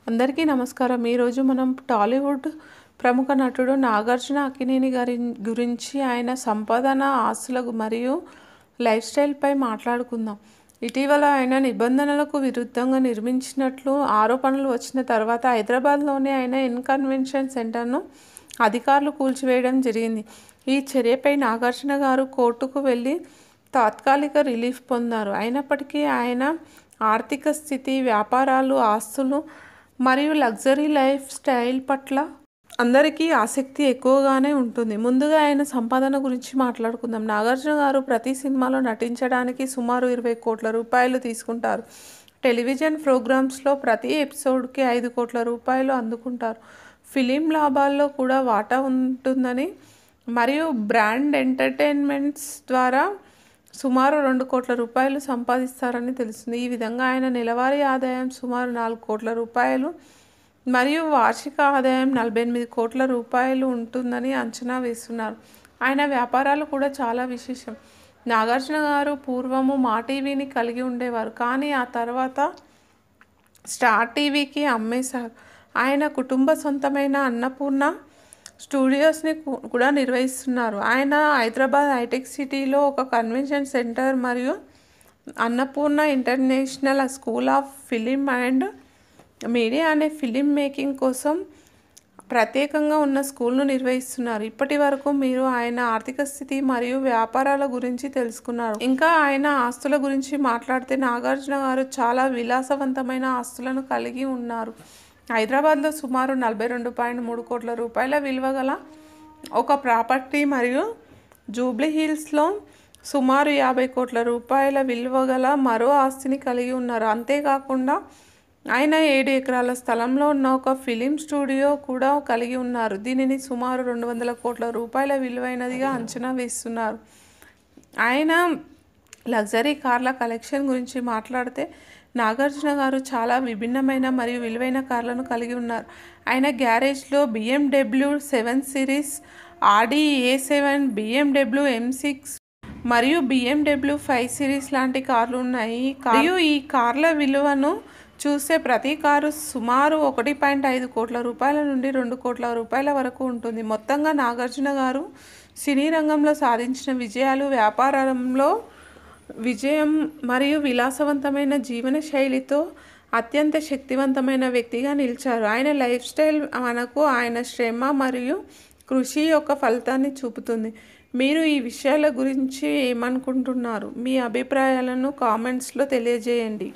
అందరికీ నమస్కారం. ఈరోజు మనం టాలీవుడ్ ప్రముఖ నటుడు నాగార్జున అక్కినేని గారి గురించి ఆయన సంపాదన, ఆస్తుల మరియు లైఫ్ స్టైల్పై మాట్లాడుకుందాం. ఇటీవల ఆయన నిబంధనలకు విరుద్ధంగా నిర్మించినట్లు ఆరోపణలు వచ్చిన తర్వాత హైదరాబాద్లోని ఆయన కన్వెన్షన్ సెంటర్ను అధికారులు కూల్చివేయడం జరిగింది. ఈ చర్యపై నాగార్జున గారు కోర్టుకు వెళ్ళి తాత్కాలిక రిలీఫ్ పొందారు. అయినప్పటికీ ఆయన ఆర్థిక స్థితి, వ్యాపారాలు, ఆస్తులు మరియు లగ్జరీ లైఫ్ స్టైల్ పట్ల అందరికీ ఆసక్తి ఎక్కువగానే ఉంటుంది. ముందుగా ఆయన సంపాదన గురించి మాట్లాడుకుందాం. నాగార్జున గారు ప్రతి సినిమాలో నటించడానికి సుమారు 20 కోట్ల రూపాయలు తీసుకుంటారు. టెలివిజన్ ప్రోగ్రామ్స్లో ప్రతి ఎపిసోడ్కి 5 కోట్ల రూపాయలు అందుకుంటారు. ఫిలిం లాభాల్లో కూడా వాటా ఉంటుందని మరియు బ్రాండ్ ఎంటర్టైన్మెంట్స్ ద్వారా సుమారు 2 కోట్ల రూపాయలు సంపాదిస్తారని తెలుస్తుంది. ఈ విధంగా ఆయన నెలవారీ ఆదాయం సుమారు 4 కోట్ల రూపాయలు మరియు వార్షిక ఆదాయం 48 కోట్ల రూపాయలు ఉంటుందని అంచనా వేస్తున్నారు. ఆయన వ్యాపారాలు కూడా చాలా విశేషం. నాగార్జున గారు పూర్వము మా టీవీని కలిగి ఉండేవారు, కానీ ఆ తర్వాత స్టార్ టీవీకి అమ్మేశారు. ఆయన కుటుంబ సొంతమైన అన్నపూర్ణ స్టూడియోస్ని కూడా నిర్వహిస్తున్నారు. ఆయన హైదరాబాద్ హైటెక్ సిటీలో ఒక కన్వెన్షన్ సెంటర్ మరియు Annapurna international school of film and media అనే ఫిలిం మేకింగ్ కోసం ప్రత్యేకంగా ఉన్న స్కూల్ను నిర్వహిస్తున్నారు. ఇప్పటి వరకు మీరు ఆయన ఆర్థిక స్థితి మరియు వ్యాపారాల గురించి తెలుసుకున్నారు. ఇంకా ఆయన ఆస్తుల గురించి మాట్లాడితే నాగార్జున గారు చాలా విలాసవంతమైన ఆస్తులను కలిగి ఉన్నారు. హైదరాబాద్లో సుమారు 42.3 కోట్ల రూపాయల విలువ గల ఒక ప్రాపర్టీ మరియు జూబ్లీ హిల్స్లో సుమారు 50 కోట్ల రూపాయల విలువ గల మరో ఆస్తిని కలిగి ఉన్నారు. అంతేకాకుండా ఆయన 7 ఎకరాల స్థలంలో ఉన్న ఒక ఫిలిం స్టూడియో కూడా కలిగి ఉన్నారు. దీనిని సుమారు 200 కోట్ల రూపాయల విలువైనదిగా అంచనా వేస్తున్నారు. ఆయన లగ్జరీ కార్ల కలెక్షన్ గురించి మాట్లాడితే నాగార్జున గారు చాలా విభిన్నమైన మరియు విలువైన కార్లను కలిగి ఉన్నారు. ఆయన గ్యారేజ్లో BMW 7 సిరీస్, ఆడి A7, BMW M6 మరియు BMW 5 సిరీస్ లాంటి కార్లు ఉన్నాయి. మరియు ఈ కార్ల విలువను చూస్తే ప్రతి కారు సుమారు 1.5 కోట్ల రూపాయల నుండి 2 కోట్ల రూపాయల వరకు ఉంటుంది. మొత్తంగా నాగార్జున గారు సినీ రంగంలో సాధించిన విజయాలు, వ్యాపారంలో విజయం మరియు విలాసవంతమైన జీవన శైలితో అత్యంత శక్తివంతమైన వ్యక్తిగా నిలిచారు. ఆయన లైఫ్ స్టైల్ మనకు ఆయన శ్రమ మరియు కృషి యొక్క ఫలితాన్ని చూపుతుంది. మీరు ఈ విషయాల గురించి ఏమనుకుంటున్నారు? మీ అభిప్రాయాలను కామెంట్స్లో తెలియజేయండి.